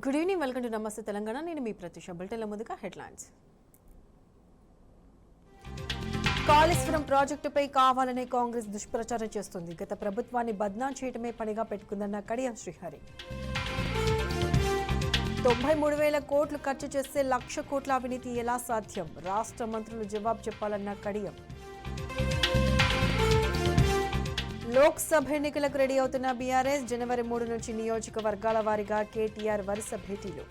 Good evening, welcome to నమస్తే తెలంగాణ. నేను మీ ప్రత్యూష. బులెటిన్ల ముందుగా హెడ్లైన్స్. కాళేశ్వరం ప్రాజెక్టుపై కావాలనే కాంగ్రెస్ దుష్ప్రచారం చేస్తుంది. గత ప్రభుత్వాన్ని బద్నాం చేయడమే పనిగా పెట్టుకుందన్న కడియం శ్రీహరి. 93,000 కోట్లు ఖర్చు చేస్తే 1,00,000 కోట్ల అవినీతి ఎలా సాధ్యం? రాష్ట్ర మంత్రులు జవాబు చెప్పాలన్న కడియం. లోక్సభ ఎన్నికలకు రెడీ అవుతున్న బీఆర్ఎస్. జనవరి 3 నుంచి నియోజకవర్గాల వారీగా కేటీఆర్ వరుస భేటీలు.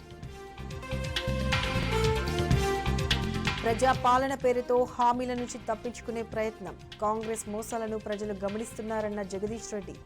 ప్రజాపాలన పేరుతో హామీల నుంచి తప్పించుకునే ప్రయత్నం. కాంగ్రెస్ మోసాలను ప్రజలు గమనిస్తున్నారన్న జగదీష్ రెడ్డి.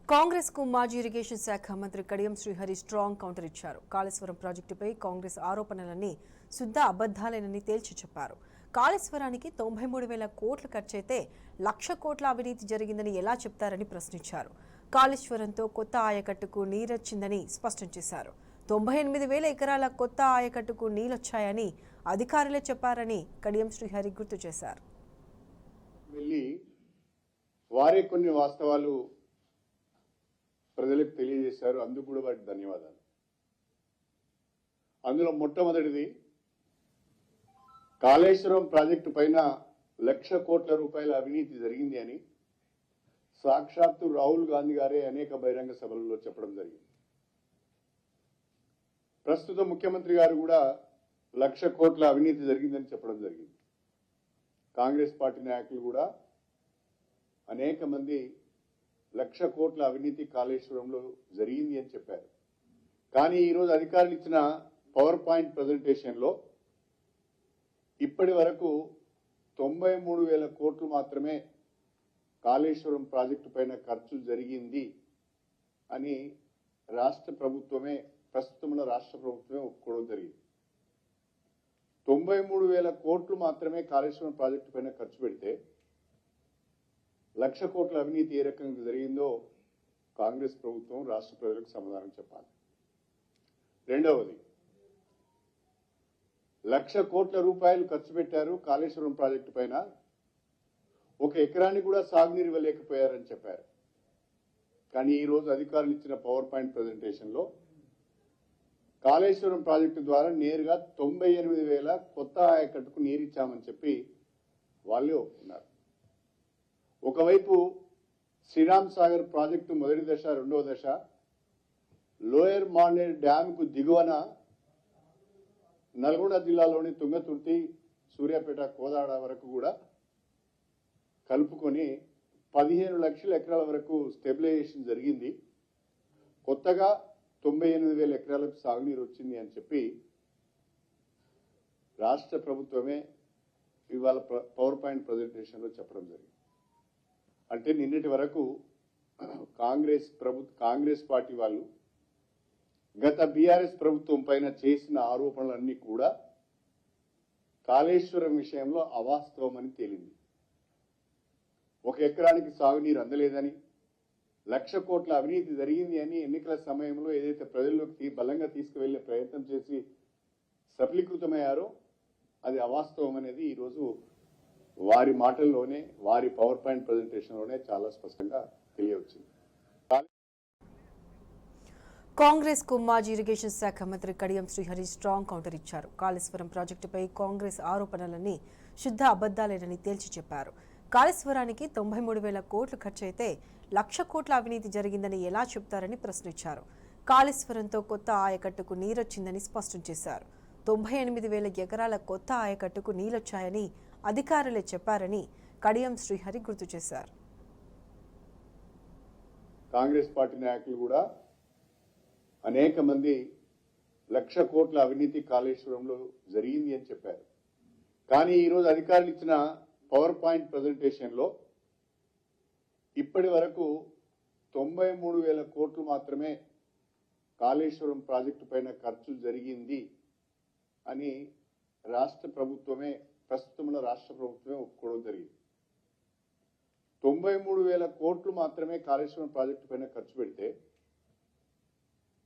కాంగ్రెస్ కు మాజీ ఇరిగేషన్ శాఖ మంత్రి కడియం శ్రీహరి స్ట్రాంగ్ కౌంటర్ ఇచ్చారు. కాళేశ్వరం ప్రాజెక్టుపై కాంగ్రెస్ ఆరోపణలన్నీ శుద్ధ అబద్దాలేనని తేల్చి చెప్పారు. కాళేశ్వరానికి 93,000 కోట్లు ఖర్చయితే 1,00,000 కోట్ల అవినీతి జరిగిందని ఎలా చెప్తారని ప్రశ్నించారు. కాళేశ్వరంతో కొత్త ఆయకట్టుకు నీరొచ్చిందని స్పష్టం చేశారు. 98,000 ఎకరాల కొత్త ఆయకట్టుకు నీళ్లొచ్చాయని అధికారులే చెప్పారని కడియం శ్రీహరి గుర్తు చేశారు. వారే కొన్ని వాస్తవాలు ప్రజలకు తెలియజేశారు. అందుకు కూడా వారికి ధన్యవాదాలు. అందులో మొట్టమొదటిది, కాళేశ్వరం ప్రాజెక్టు పైన 1,00,000 కోట్ల రూపాయల అవినీతి జరిగింది అని సాక్షాత్తు రాహుల్ గాంధీ గారే అనేక బహిరంగ సభలలో చెప్పడం జరిగింది. ప్రస్తుత ముఖ్యమంత్రి గారు కూడా 1,00,000 కోట్ల అవినీతి జరిగిందని చెప్పడం జరిగింది. కాంగ్రెస్ పార్టీ నాయకులు కూడా అనేక మంది 1,00,000 కోట్ల అవినీతి కాళేశ్వరంలో జరిగింది అని చెప్పారు. కానీ ఈరోజు అధికారులు ఇచ్చిన పవర్ పాయింట్ ప్రజెంటేషన్లో ఇప్పటి వరకు 93,000 కోట్లు మాత్రమే కాళేశ్వరం ప్రాజెక్టు పైన ఖర్చు జరిగింది అని ప్రస్తుతం రాష్ట్ర ప్రభుత్వమే ఒప్పుకోవడం జరిగింది. 93,000 కోట్లు మాత్రమే కాళేశ్వరం ప్రాజెక్టు పైన ఖర్చు పెడితే 1,00,000 కోట్ల అవినీతి ఏ రకంగా జరిగిందో కాంగ్రెస్ ప్రభుత్వం రాష్ట్ర ప్రజలకు సమాధానం చెప్పాలి. రెండవది, 1,00,000 కోట్ల రూపాయలు ఖర్చు పెట్టారు కాళేశ్వరం ప్రాజెక్టు పైన, 1 ఎకరాన్ని కూడా సాగునీరు ఇవ్వలేకపోయారని చెప్పారు. కానీ ఈరోజు అధికారులు ఇచ్చిన పవర్ పాయింట్ ప్రజెంటేషన్లో కాళేశ్వరం ప్రాజెక్టు ద్వారా నేరుగా 98,000 కొత్త ఆయకట్టుకు నీరిచ్చామని చెప్పి వాళ్ళే ఒప్పుకున్నారు. ఒకవైపు శ్రీరామ్ సాగర్ ప్రాజెక్టు మొదటి దశ, రెండవ దశ, లోయర్ మానేర్ డ్యాంకు దిగువన నల్గొండ జిల్లాలోని తుంగతుర్తి, సూర్యాపేట, కోదాడ వరకు కూడా కలుపుకొని 15 లక్షల ఎకరాల వరకు స్టెబిలైజేషన్ జరిగింది. కొత్తగా 98,000 ఎకరాలకు సాగునీరు వచ్చింది అని చెప్పి రాష్ట్ర ప్రభుత్వమే ఇవాళ పవర్ పాయింట్ ప్రజెంటేషన్లో చెప్పడం జరిగింది. అంటే నిన్నటి వరకు కాంగ్రెస్ పార్టీ వాళ్ళు గత బీఆర్ఎస్ ప్రభుత్వం పైన చేసిన ఆరోపణలన్నీ కూడా కాళేశ్వరం విషయంలో అవాస్తవమని తేలింది. 1 ఎకరానికి సాగునీరు అందలేదని, 1,00,000 కోట్ల అవినీతి జరిగింది అని ఎన్నికల సమయంలో ఏదైతే ప్రజల్లోకి బలంగా తీసుకువెళ్లే ప్రయత్నం చేసి సఫలీకృతమయ్యారో అది అవాస్తవం అనేది ఈరోజు వారి మాటల్లోనే, వారి పవర్ పాయింట్ ప్రజెంటేషన్లోనే చాలా స్పష్టంగా తెలియవచ్చింది. కాంగ్రెస్ కు మాజీ ఇరిగేషన్ శాఖ మంత్రి కడియం శ్రీహరి స్ట్రాంగ్ కౌంటర్ ఇచ్చారు. కాళేశ్వరం ప్రాజెక్టుపై కాంగ్రెస్ ఆరోపణలన్నీ శుద్ధ అబద్దాలేనని తేల్చి చెప్పారు. కాళేశ్వరానికి 93,000 కోట్లు ఖర్చయితే 1,00,000 కోట్ల అవినీతి జరిగిందని ఎలా చెప్తారని ప్రశ్నించారు. కాళేశ్వరంతో కొత్త ఆయకట్టుకు నీరొచ్చిందని స్పష్టం చేశారు. 98,000 ఎకరాల కొత్త ఆయకట్టుకు నీళ్లొచ్చాయని అధికారులే చెప్పారని కడియం శ్రీహరి గుర్తు చేశారు. కాంగ్రెస్ పార్టీ నాయకులు కూడా అనేక మంది 1,00,000 కోట్ల అవినీతి కాళేశ్వరంలో జరిగింది అని చెప్పారు. కానీ ఈరోజు అధికారులు ఇచ్చిన పవర్ పాయింట్ ప్రజెంటేషన్లో ఇప్పటి వరకు 93,000 కోట్లు మాత్రమే కాళేశ్వరం ప్రాజెక్టు పైన ఖర్చు జరిగింది అని ప్రస్తుతంలో రాష్ట్ర ప్రభుత్వమే ఒప్పుకోవడం జరిగింది. 93,000 కోట్లు మాత్రమే కాళేశ్వరం ప్రాజెక్టు పైన ఖర్చు పెడితే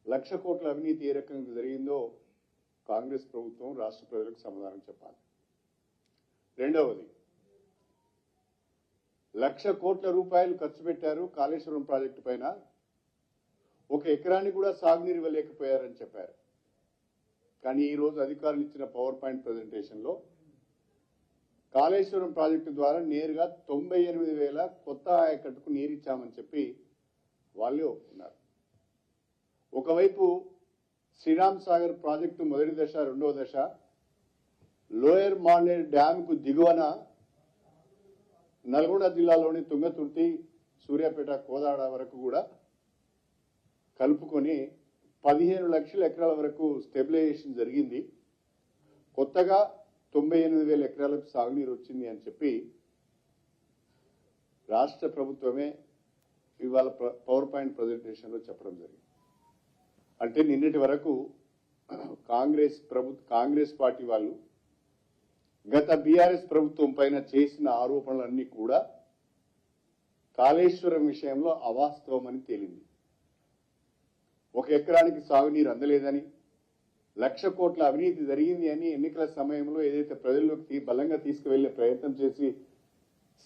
1,00,000 కోట్ల అవినీతి ఏ రకంగా జరిగిందో కాంగ్రెస్ ప్రభుత్వం రాష్ట్ర ప్రజలకు సమాధానం చెప్పాలి. రెండవది, 1,00,000 కోట్ల రూపాయలు ఖర్చు పెట్టారు కాళేశ్వరం ప్రాజెక్టు పైన, 1 ఎకరానికి కూడా సాగునీరు ఇవ్వలేకపోయారని చెప్పారు. కానీ ఈరోజు అధికారులు ఇచ్చిన పవర్ పాయింట్ ప్రజెంటేషన్లో కాళేశ్వరం ప్రాజెక్టు ద్వారా నేరుగా 98,000 కొత్త ఆయకట్టుకు నీరిచ్చామని చెప్పి వాళ్ళే ఒప్పుకున్నారు. ఒకవైపు శ్రీరామ్ సాగర్ ప్రాజెక్టు మొదటి దశ, రెండవ దశ లోయర్ మాండేర్ డ్యాంకు దిగువన నల్గొండ జిల్లాలోని తుంగతుర్తి, సూర్యాపేట, కోదాడ వరకు కూడా కలుపుకొని 15 లక్షల ఎకరాల వరకు స్టెబిలైజేషన్ జరిగింది. కొత్తగా 98,000 ఎకరాలకు సాగునీరు వచ్చింది అని చెప్పి రాష్ట్ర ప్రభుత్వమే ఇవాళ పవర్ పాయింట్ ప్రజెంటేషన్లో చెప్పడం జరిగింది. అంటే నిన్నటి వరకు కాంగ్రెస్ పార్టీ వాళ్ళు గత బీఆర్ఎస్ ప్రభుత్వం పైన చేసిన ఆరోపణలన్నీ కూడా కాళేశ్వరం విషయంలో అవాస్తవమని తేలింది. 1 ఎకరానికి సాగునీరు అందలేదని, 1,00,000 కోట్ల అవినీతి జరిగింది అని ఎన్నికల సమయంలో ఏదైతే ప్రజల్లోకి బలంగా తీసుకువెళ్లే ప్రయత్నం చేసి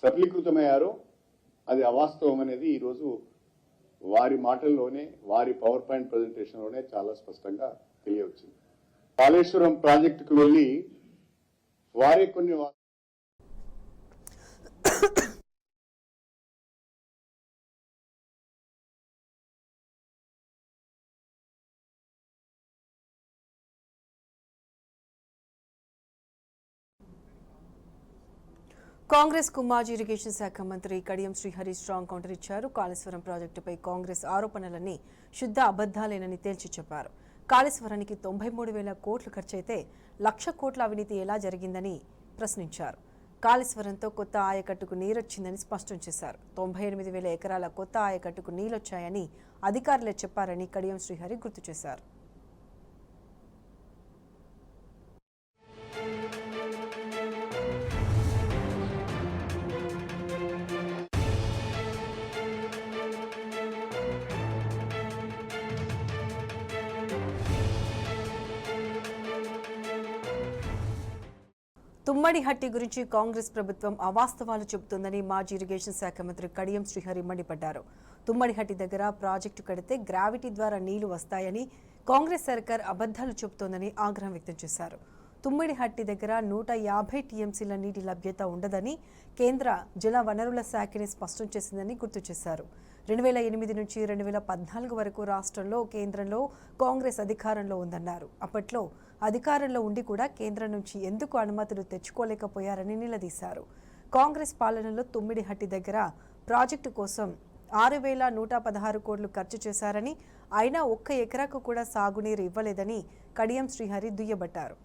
సఫలీకృతమయ్యారో అది అవాస్తవం అనేది ఈరోజు వారి మాటల్లోనే, వారి పవర్ పాయింట్ ప్రజెంటేషన్లోనే చాలా స్పష్టంగా తెలియవచ్చింది. కాళేశ్వరం ప్రాజెక్టుకు వెళ్లి వారే కొన్ని కాంగ్రెస్ కు మాజీ ఇరిగేషన్ శాఖ మంత్రి కడియం శ్రీహరి స్ట్రాంగ్ కౌంటర్ ఇచ్చారు. కాళేశ్వరం ప్రాజెక్టుపై కాంగ్రెస్ ఆరోపణలన్నీ శుద్ధ అబద్దాలేనని తేల్చి చెప్పారు. కాళేశ్వరానికి 93,000 కోట్లు ఖర్చయితే 1,00,000 కోట్ల అవినీతి ఎలా జరిగిందని ప్రశ్నించారు. కాళేశ్వరంతో కొత్త ఆయకట్టుకు నీరొచ్చిందని స్పష్టం చేశారు. 98,000 ఎకరాల కొత్త ఆయకట్టుకు నీళ్లొచ్చాయని అధికారులే చెప్పారని కడియం శ్రీహరి గుర్తు చేశారు. తుమ్మడిహట్టి గురించి కాంగ్రెస్ ప్రభుత్వం అవాస్తవాలు చెబుతోందని మాజీ ఇరిగేషన్ శాఖ మంత్రి కడియం శ్రీహరి మండిపడ్డారు. తుమ్మడిహట్టి దగ్గర ప్రాజెక్టు కడితే గ్రావిటీ ద్వారా నీళ్లు వస్తాయని కాంగ్రెస్ సర్కార్ అబద్దాలు చెబుతోందని ఆగ్రహం వ్యక్తం చేశారు. తుమ్మిడిహట్టి దగ్గర 150 టీఎంసీల నీటి లభ్యత ఉండదని కేంద్ర జల వనరుల శాఖని స్పష్టం చేసిందని గుర్తు చేశారు. 2008 నుంచి 2014 వరకు రాష్ట్రంలో, కేంద్రంలో కాంగ్రెస్ అధికారంలో ఉందన్నారు. అప్పట్లో అధికారంలో ఉండి కూడా కేంద్రం నుంచి ఎందుకు అనుమతులు తెచ్చుకోలేకపోయారని నిలదీశారు. కాంగ్రెస్ పాలనలో తుమ్మిడిహట్టి దగ్గర ప్రాజెక్టు కోసం 6,116 కోట్లు ఖర్చు చేశారని, అయినా 1 ఎకరాకు కూడా సాగునీరు ఇవ్వలేదని కడియం శ్రీహరి దుయ్యబట్టారు.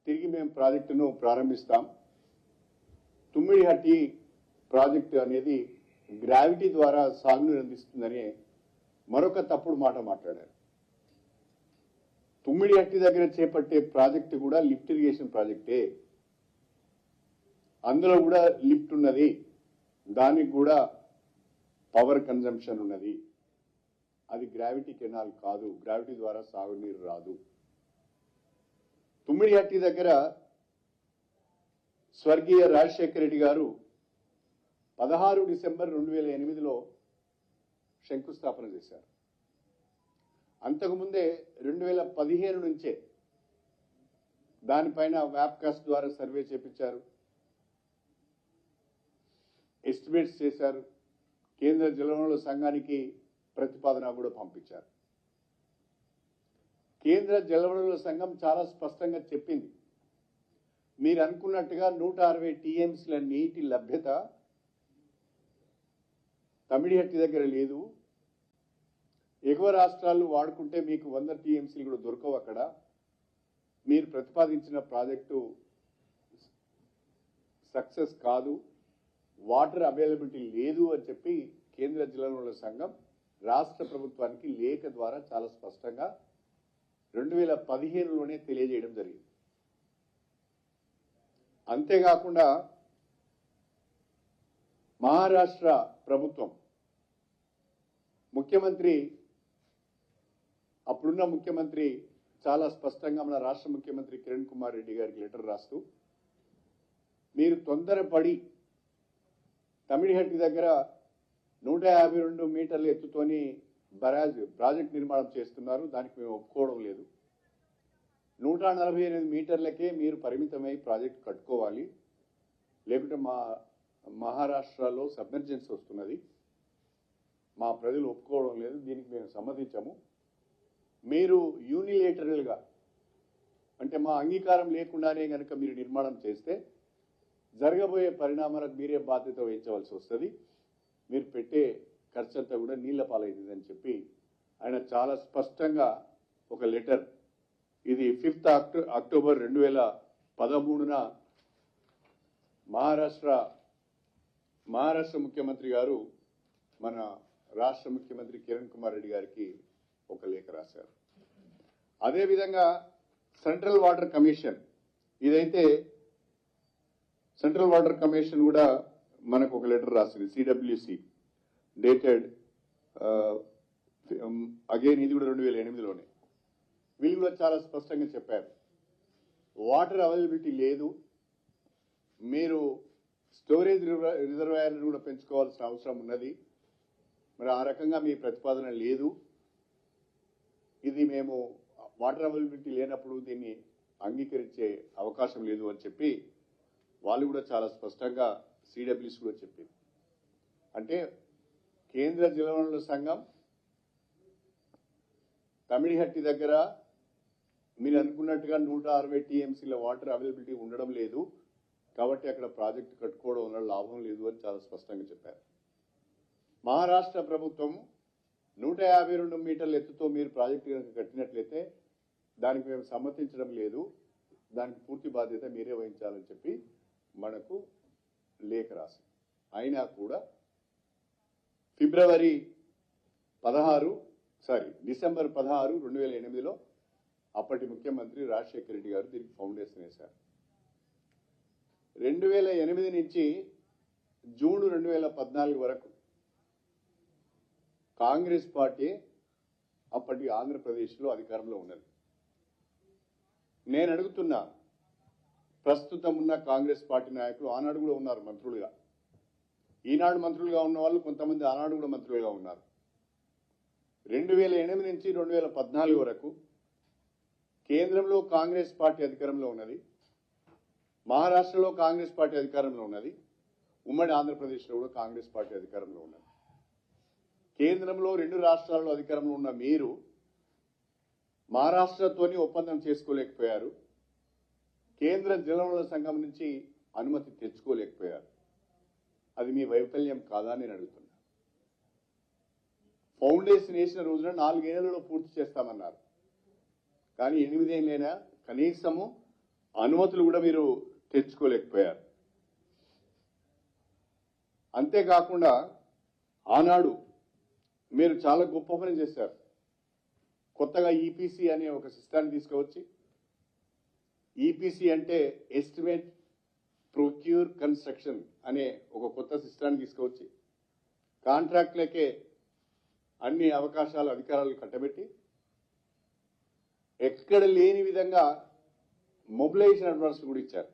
తిరిగి మేము ప్రాజెక్టును ప్రారంభిస్తాం. తుమ్మిడిహట్టి ప్రాజెక్టు అనేది గ్రావిటీ ద్వారా సాగునీరు అందిస్తుందని మరొక తప్పుడు మాట మాట్లాడారు. తుమ్మిడిహట్టి దగ్గర చేపట్టే ప్రాజెక్టు కూడా లిఫ్ట్ ఇరిగేషన్ ప్రాజెక్టే. అందులో కూడా లిఫ్ట్ ఉన్నది, దానికి కూడా పవర్ కన్జంప్షన్ ఉన్నది. అది గ్రావిటీ కెనాల్ కాదు, గ్రావిటీ ద్వారా సాగునీరు రాదు. తుమ్మిడిహట్టి దగ్గర స్వర్గీయ రాజశేఖర రెడ్డి గారు 16 డిసెంబర్ 2008లో శంకుస్థాపన చేశారు. అంతకుముందే 2015 నుంచే దానిపైన వ్యాప్కాస్ట్ ద్వారా సర్వే చేపించారు, ఎస్టిమేట్స్ చేశారు, కేంద్ర జలవనరుల సంఘానికి ప్రతిపాదన కూడా పంపించారు. కేంద్ర జలవనరుల సంఘం చాలా స్పష్టంగా చెప్పింది, మీరు అనుకున్నట్టుగా 160 టీఎంసీల నీటి లభ్యత తమిడిహట్టి దగ్గర లేదు. ఎగువ రాష్ట్రాలు వాడుకుంటే మీకు 100 టీఎంసీలు కూడా దొరకవు. అక్కడ మీరు ప్రతిపాదించిన ప్రాజెక్టు సక్సెస్ కాదు, వాటర్ అవైలబిలిటీ లేదు అని చెప్పి కేంద్ర జలవనరుల సంఘం రాష్ట్ర ప్రభుత్వానికి లేఖ ద్వారా చాలా స్పష్టంగా 2015లోనే తెలియజేయడం జరిగింది. అంతేకాకుండా మహారాష్ట్ర ప్రభుత్వం అప్పుడున్న ముఖ్యమంత్రి చాలా స్పష్టంగా మన రాష్ట్ర ముఖ్యమంత్రి కిరణ్ కుమార్ రెడ్డి గారికి లెటర్ రాస్తూ, మీరు తొందరపడి తమిడిహట్టి దగ్గర 152 మీటర్ల ఎత్తుతోని బరాజ్ ప్రాజెక్ట్ నిర్మాణం చేస్తున్నారు, దానికి మేము ఒప్పుకోవడం లేదు. 148 మీటర్లకే మీరు పరిమితమై ప్రాజెక్ట్ కట్టుకోవాలి, లేకుంటే మా మహారాష్ట్రలో సబ్మెర్జెన్స్ వస్తున్నది, మా ప్రజలు ఒప్పుకోవడం లేదు, దీనికి మేము సమ్మతించము. మీరు యూనిలేటరల్గా అంటే మా అంగీకారం లేకుండానే కనుక మీరు నిర్మాణం చేస్తే జరగబోయే పరిణామాలకు మీరే బాధ్యత వహించవలసి వస్తుంది, మీరు పెట్టే ఖర్చంతా కూడా నీళ్ల పాలవుతుందని చెప్పి ఆయన చాలా స్పష్టంగా ఒక లెటర్, ఇది 5 అక్టోబర్ 2013 మహారాష్ట్ర ముఖ్యమంత్రి గారు మన రాష్ట్ర ముఖ్యమంత్రి కిరణ్ కుమార్ రెడ్డి గారికి ఒక లేఖ రాశారు. అదేవిధంగా సెంట్రల్ వాటర్ కమిషన్, ఇదైతే సెంట్రల్ వాటర్ కమిషన్ కూడా మనకు ఒక లెటర్ రాసింది, సిడబ్ల్యూసి డేటెడ్ అగైన్, ఇది కూడా 2008లోనే. వీళ్ళు కూడా చాలా స్పష్టంగా చెప్పారు, వాటర్ అవైలబిలిటీ లేదు, మీరు స్టోరేజ్ రిజర్వాయర్లను కూడా పెంచుకోవాల్సిన అవసరం ఉన్నది, మరి ఆ రకంగా మీ ప్రతిపాదన లేదు, ఇది మేము వాటర్ అవైలబిలిటీ లేనప్పుడు దీన్ని అంగీకరించే అవకాశం లేదు అని చెప్పి వాళ్ళు కూడా చాలా స్పష్టంగా సిడబ్ల్యూసి కూడా చెప్పింది. అంటే కేంద్ర జలవనరుల సంఘం తమిడిహట్టి దగ్గర మీరు అనుకున్నట్టుగా 160 టీఎంసీల వాటర్ అవైలబిలిటీ ఉండడం లేదు, కాబట్టి అక్కడ ప్రాజెక్టు కట్టుకోవడం వల్ల లాభం లేదు అని చాలా స్పష్టంగా చెప్పారు. మహారాష్ట్ర ప్రభుత్వం 152 మీటర్ల ఎత్తుతో మీరు ప్రాజెక్టు కనుక కట్టినట్లయితే దానికి మేము సమ్మతించడం లేదు, దానికి పూర్తి బాధ్యత మీరే వహించాలని చెప్పి మనకు లేఖ రాసింది. అయినా కూడా డిసెంబర్ 16, 2008లో అప్పటి ముఖ్యమంత్రి రాజశేఖర రెడ్డి గారు దీనికి ఫౌండేషన్ వేశారు. 2008 నుంచి జూన్ 2014 వరకు కాంగ్రెస్ పార్టీ అప్పటి ఆంధ్రప్రదేశ్లో అధికారంలో ఉన్నది. నేను అడుగుతున్నా, ప్రస్తుతం ఉన్న కాంగ్రెస్ పార్టీ నాయకులు ఆనాడు కూడా ఉన్నారు మంత్రులుగా, ఈనాడు మంత్రులుగా ఉన్న వాళ్ళు కొంతమంది ఆనాడు కూడా మంత్రులుగా ఉన్నారు. 2008 నుంచి 2014 వరకు కేంద్రంలో కాంగ్రెస్ పార్టీ అధికారంలో ఉన్నది, మహారాష్ట్రలో కాంగ్రెస్ పార్టీ అధికారంలో ఉన్నది, ఉమ్మడి ఆంధ్రప్రదేశ్లో కూడా కాంగ్రెస్ పార్టీ అధికారంలో ఉన్నది. కేంద్రంలో 2 రాష్ట్రాల్లో అధికారంలో ఉన్న మీరు మహారాష్ట్రతోని ఒప్పందం చేసుకోలేకపోయారు, కేంద్ర జలవనరుల సంఘం నుంచి అనుమతి తెచ్చుకోలేకపోయారు. అది మీ వైఫల్యం కాదా అని నేను అడుగుతున్నా. ఫౌండేషన్ వేసిన రోజున 4 ఏళ్లలో పూర్తి చేస్తామన్నారు, కానీ 8 ఏళ్ళైనా కనీసము అనుమతులు కూడా మీరు తెచ్చుకోలేకపోయారు. అంతేకాకుండా ఆనాడు మీరు చాలా గొప్ప పని చేశారు. కొత్తగా ఈపీసీ అనే ఒక సిస్టాన్ని తీసుకువచ్చి, ఈపీసీ అంటే ఎస్టిమేట్ ప్రొక్యూర్ కన్స్ట్రక్షన్ అనే ఒక కొత్త సిస్టాన్ని తీసుకువచ్చి కాంట్రాక్ట్లకే అన్ని అవకాశాలు అధికారాలు కట్టబెట్టి ఎక్కడ లేని విధంగా మొబిలైజేషన్ అడ్వాన్స్ కూడా ఇచ్చారు.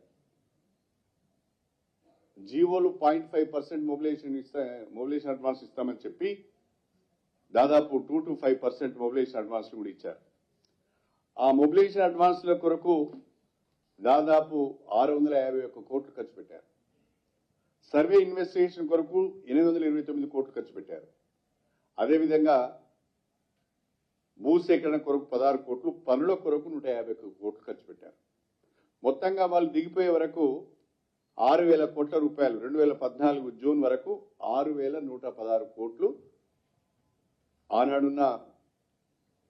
జీవోలు 0.5% మొబిలైజేషన్ అడ్వాన్స్ ఇస్తామని చెప్పి దాదాపు 2 to 5% మొబిలైజేషన్ అడ్వాన్స్ కూడా ఇచ్చారు. ఆ మొబిలైజేషన్ అడ్వాన్స్ల కొరకు దాదాపు 651 కోట్లు ఖర్చు పెట్టారు. సర్వే ఇన్వెస్టిగేషన్ కొరకు 829 కోట్లు ఖర్చు పెట్టారు. అదేవిధంగా భూసేకరణ కొరకు 16 కోట్లు, పనుల కొరకు 151 కోట్లు ఖర్చు పెట్టారు. మొత్తంగా వాళ్ళు దిగిపోయే వరకు 6,000 కోట్ల రూపాయలు 2014 జూన్ వరకు 6,116 కోట్లు ఆనాడున్న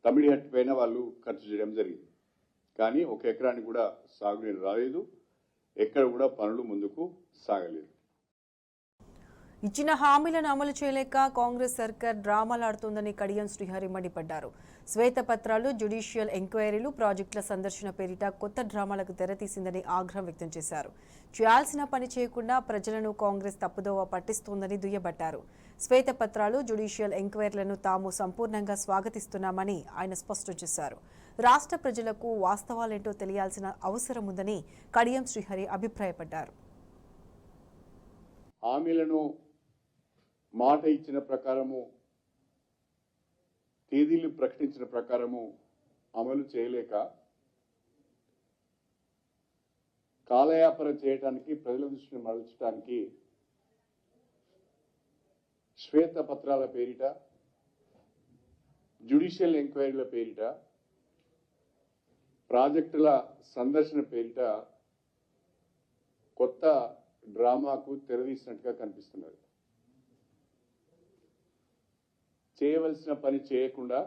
తమిళహట్టి పైన వాళ్ళు ఖర్చు చేయడం జరిగింది. కానీ ఒక ఎకరానికి కూడా సాగునీరు రాలేదు, ఎక్కడ కూడా పనులు ముందుకు సాగలేదు. ఇచ్చిన హామీలను అమలు చేయలేక కాంగ్రెస్ సర్కార్ డ్రామాలాడుతోందని కడియం శ్రీహరి మండిపడ్డారు. శ్వేతపత్రాలు, జ్యుడిషియల్ ఎంక్వైరీలు, ప్రాజెక్టుల సందర్శన పేరిట కొత్త డ్రామాలకు తెరతీసిందని ఆగ్రహం వ్యక్తం చేశారు. చేయాల్సిన పని చేయకుండా ప్రజలను కాంగ్రెస్ తప్పుదోవ పట్టిస్తోందని దుయ్యబట్టారు. శ్వేతపత్రాలు, జ్యుడిషియల్ ఎంక్వైరీలను తాము సంపూర్ణంగా స్వాగతిస్తున్నామని ఆయన స్పష్టం చేశారు. రాష్ట్ర ప్రజలకు వాస్తవాలేంటో తెలియాల్సిన అవసరం ఉందని కడియం శ్రీహరి అభిప్రాయపడ్డారు. హామీలను మాట ఇచ్చిన ప్రకారము, తేదీలు ప్రకటించిన ప్రకారము అమలు చేయలేక కాలయాపన చేయడానికి, ప్రజల దృష్టిని మరల్చడానికి శ్వేతపత్రాల పేరిట, జ్యుడిషియల్ ఎంక్వైరీల పేరిట, ప్రాజెక్టుల సందర్శన పేరిట కొత్త డ్రామాకు తెరదీసినట్టుగా కనిపిస్తున్నది. చేయవలసిన పని చేయకుండా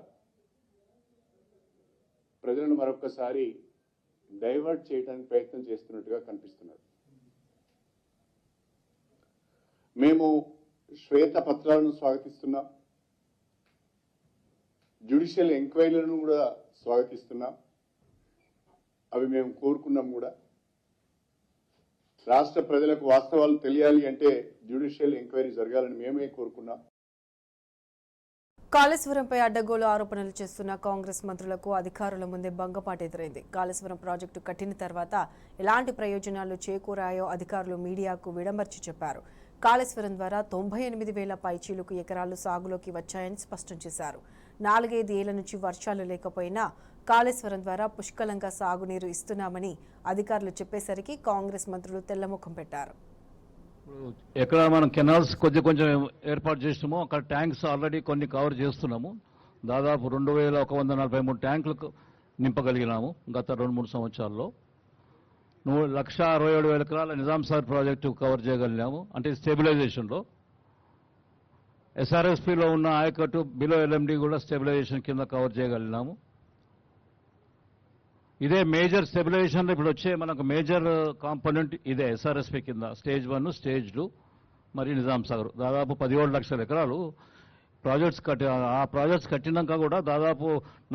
ప్రజలను మరొకసారి డైవర్ట్ చేయడానికి ప్రయత్నం చేస్తున్నట్టుగా కనిపిస్తున్నది. మేము శ్వేతపత్రాలను స్వాగతిస్తున్నాం, జ్యుడిషియల్ ఎంక్వైరీలను కూడా స్వాగతిస్తున్నాం. అవి మేము కోరుకున్నాం కూడా. రాష్ట్ర ప్రజలకు వాస్తవాలు తెలియాలి అంటే జ్యుడిషియల్ ఎంక్వైరీ జరగాలని మేమే కోరుకున్నాం. కాళేశ్వరంపై అడ్డగోలు ఆరోపణలు చేస్తున్న కాంగ్రెస్ మంత్రులకు అధికారుల ముందే భంగపాటు ఎదురైంది. కాళేశ్వరం ప్రాజెక్టు కట్టిన తర్వాత ఎలాంటి ప్రయోజనాలు చేకూరాయో అధికారులు మీడియాకు విడమర్చి చెప్పారు. కాళేశ్వరం ద్వారా 98,000 పైచీలకు ఎకరాలు సాగులోకి వచ్చాయని స్పష్టం చేశారు. 4-5 ఏళ్ల నుంచి వర్షాలు లేకపోయినా కాళేశ్వరం ద్వారా పుష్కలంగా సాగునీరు ఇస్తున్నామని అధికారులు చెప్పేసరికి కాంగ్రెస్ మంత్రులు తెల్లముఖం పెట్టారు. ఎక్కడ మనం కెనాల్స్ కొంచెం ఏర్పాటు చేసినామో అక్కడ ట్యాంక్స్ ఆల్రెడీ కొన్ని కవర్ చేస్తున్నాము. దాదాపు 2,143 ట్యాంకులు నింపగలిగినాము గత 2-3 సంవత్సరాల్లో. 1,67,000 ఎకరాల నిజాం సాగర్ ప్రాజెక్టు కవర్ చేయగలిగాము. అంటే స్టెబిలైజేషన్లో ఎస్ఆర్ఎస్పీలో ఉన్న ఆయకట్టు బిలో ఎల్ఎండి కూడా స్టెబిలైజేషన్ కింద కవర్ చేయగలిగినాము. ఇదే మేజర్ స్టెబిలైజేషన్ ఇప్పుడు వచ్చే మనకు మేజర్ కాంపోనెంట్ ఇదే ఎస్ఆర్ఎస్పీ కింద స్టేజ్ 1, స్టేజ్ 2 మరియు నిజాం సాగర్ దాదాపు 17 లక్షల ఎకరాలు ఆ ప్రాజెక్ట్స్ కట్టినాక కూడా దాదాపు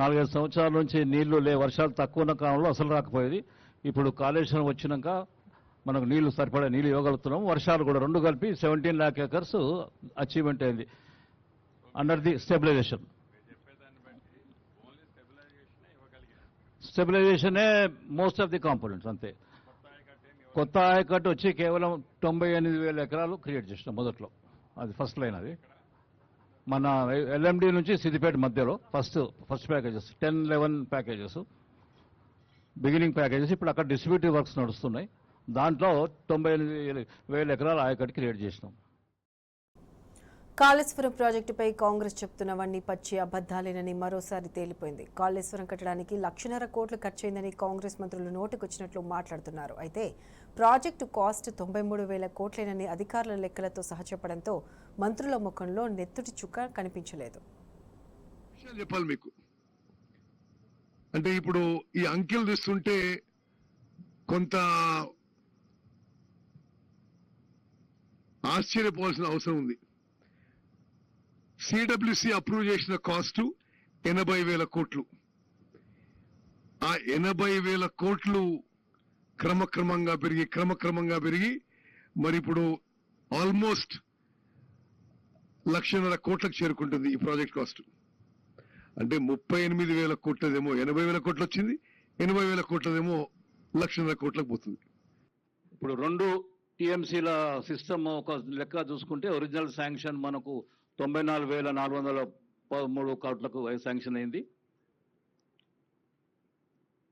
4-5 సంవత్సరాల నుంచి నీళ్లు వర్షాలు తక్కువ ఉన్న కాలంలో అసలు రాకపోయేది. ఇప్పుడు కాళేశ్వరం వచ్చినాక మనకు నీళ్లు సరిపడే నీళ్లు ఇవ్వగలుగుతున్నాము. వర్షాలు కూడా 2 కలిపి 17 lakh acres అచీవ్మెంట్ అయింది అండర్ ది స్టెబిలైజేషన్. స్టెబిలైజేషనే మోస్ట్ ఆఫ్ ది కాంపోనెంట్స్ అంతే. కొత్త ఆయకట్టు వచ్చి కేవలం 98,000 ఎకరాలు క్రియేట్ చేసినాం మొదట్లో. అది ఫస్ట్ లైన్. అది మన ఎల్ఎండి నుంచి సిద్దిపేట మధ్యలో first packages 10-11 packages beginning packages. ఇప్పుడు అక్కడ డిస్ట్రిబ్యూటివ్ వర్క్స్ నడుస్తున్నాయి. దాంట్లో 98,000 ఎకరాల ఆయకట్టు క్రియేట్ చేసినాం. కాళేశ్వరం ప్రాజెక్టుపై కాంగ్రెస్ చెప్తున్నవన్నీ పచ్చి అబద్దాలేనని మరోసారి తేలిపోయింది. కాళేశ్వరం కట్టడానికి 1,50,000 కోట్లు ఖర్చయిందని కాంగ్రెస్ మంత్రులు నోటికొచ్చినట్లు మాట్లాడుతున్నారు. అయితే ప్రాజెక్టు కాస్ట్ 93,000 కోట్లేనని అధికారుల లెక్కలతో సహా చెప్పడంతో మంత్రుల ముఖంలో నెత్తుటి చుక్క కనిపించలేదు. చెప్పాలి మీకు అంటే ఇప్పుడు ఈ అంకెలు తీస్తుంటే కొంత ఆశ్చర్యపోవాల్సిన అవసరం ఉంది. సిడబ్ల్యూసి అప్రూవ్ చేసిన కాస్టు 80,000 కోట్లు. ఆ 80,000 కోట్లు క్రమక్రమంగా పెరిగి మరి ఇప్పుడు ఆల్మోస్ట్ 1,50,000 కోట్లకు చేరుకుంటుంది ఈ ప్రాజెక్ట్ కాస్ట్. అంటే 38,000 కోట్లదేమో 80,000 కోట్లు వచ్చింది, 80,000 కోట్లదేమో 1,50,000 కోట్లకు పోతుంది. ఇప్పుడు 2 టీఎంసీల సిస్టమ్ ఒక లెక్క చూసుకుంటే ఒరిజినల్ శాంక్షన్ మనకు 94,413 కోట్లకు శాంక్షన్ అయింది.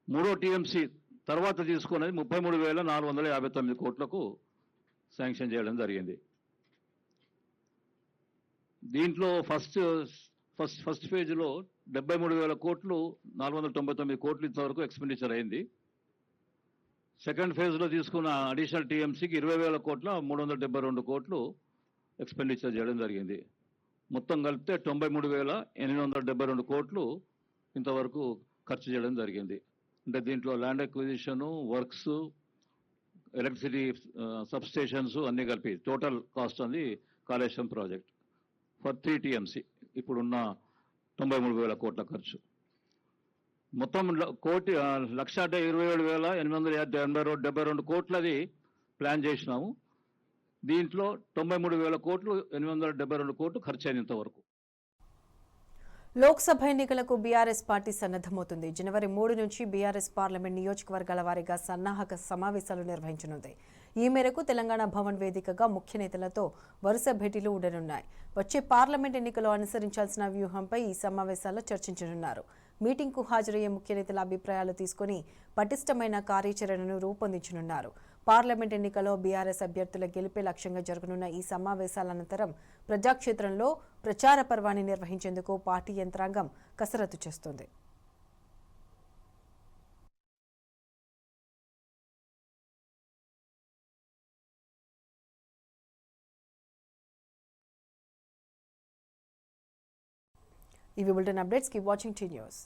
3వ టీఎంసీ తర్వాత తీసుకున్నది 33,459 కోట్లకు శాంక్షన్ చేయడం జరిగింది. దీంట్లో ఫస్ట్ ఫేజ్లో 73,000 కోట్లు 499 కోట్లు ఇంతవరకు ఎక్స్పెండిచర్ అయింది. సెకండ్ ఫేజ్లో తీసుకున్న అడిషనల్ టీఎంసీకి 20,000 కోట్ల 372 కోట్లు ఎక్స్పెండిచర్ చేయడం జరిగింది. మొత్తం కలిపితే 93,872 కోట్లు ఇంతవరకు ఖర్చు చేయడం జరిగింది. అంటే దీంట్లో land acquisition, works, electricity substations అన్నీ కలిపి టోటల్ కాస్ట్ అది కాళేశ్వరం ప్రాజెక్ట్ ఫర్ 3 టీఎంసీ ఇప్పుడున్న 93,000 కోట్ల ఖర్చు. మొత్తం 1,27,872 కోట్లది ప్లాన్ చేసినాము. దీంట్లో 93,000 కోట్లు 872 కోట్లు ఖర్చు అయిన ఇంతవరకు. లోక్సభ ఎన్నికలకు బీఆర్ఎస్ పార్టీ సన్నద్దమవుతుంది. జనవరి 3 నుంచి బీఆర్ఎస్ పార్లమెంట్ నియోజకవర్గాల వారీగా సన్నాహక సమావేశాలు నిర్వహించనుంది. ఈ మేరకు తెలంగాణ భవన్ వేదికగా ముఖ్య నేతలతో వరుస భేటీలు ఉండనున్నాయి. వచ్చే పార్లమెంట్ ఎన్నికల్లో అనుసరించాల్సిన వ్యూహంపై ఈ సమావేశాల్లో చర్చించనున్నారు. మీటింగ్కు హాజరయ్యే ముఖ్య నేతల అభిప్రాయాలు తీసుకుని పటిష్టమైన కార్యాచరణను రూపొందించనున్నారు. పార్లమెంట్ ఎన్నికల్లో బీఆర్ఎస్ అభ్యర్థుల గెలుపే లక్ష్యంగా జరగనున్న ఈ సమావేశాల అనంతరం ప్రజాక్షేత్రంలో ప్రచార పర్వాన్ని నిర్వహించేందుకు పార్టీ యంత్రాంగం కసరత్తు చేస్తోంది. ఇవి bulletin updates. Keep watching tea news.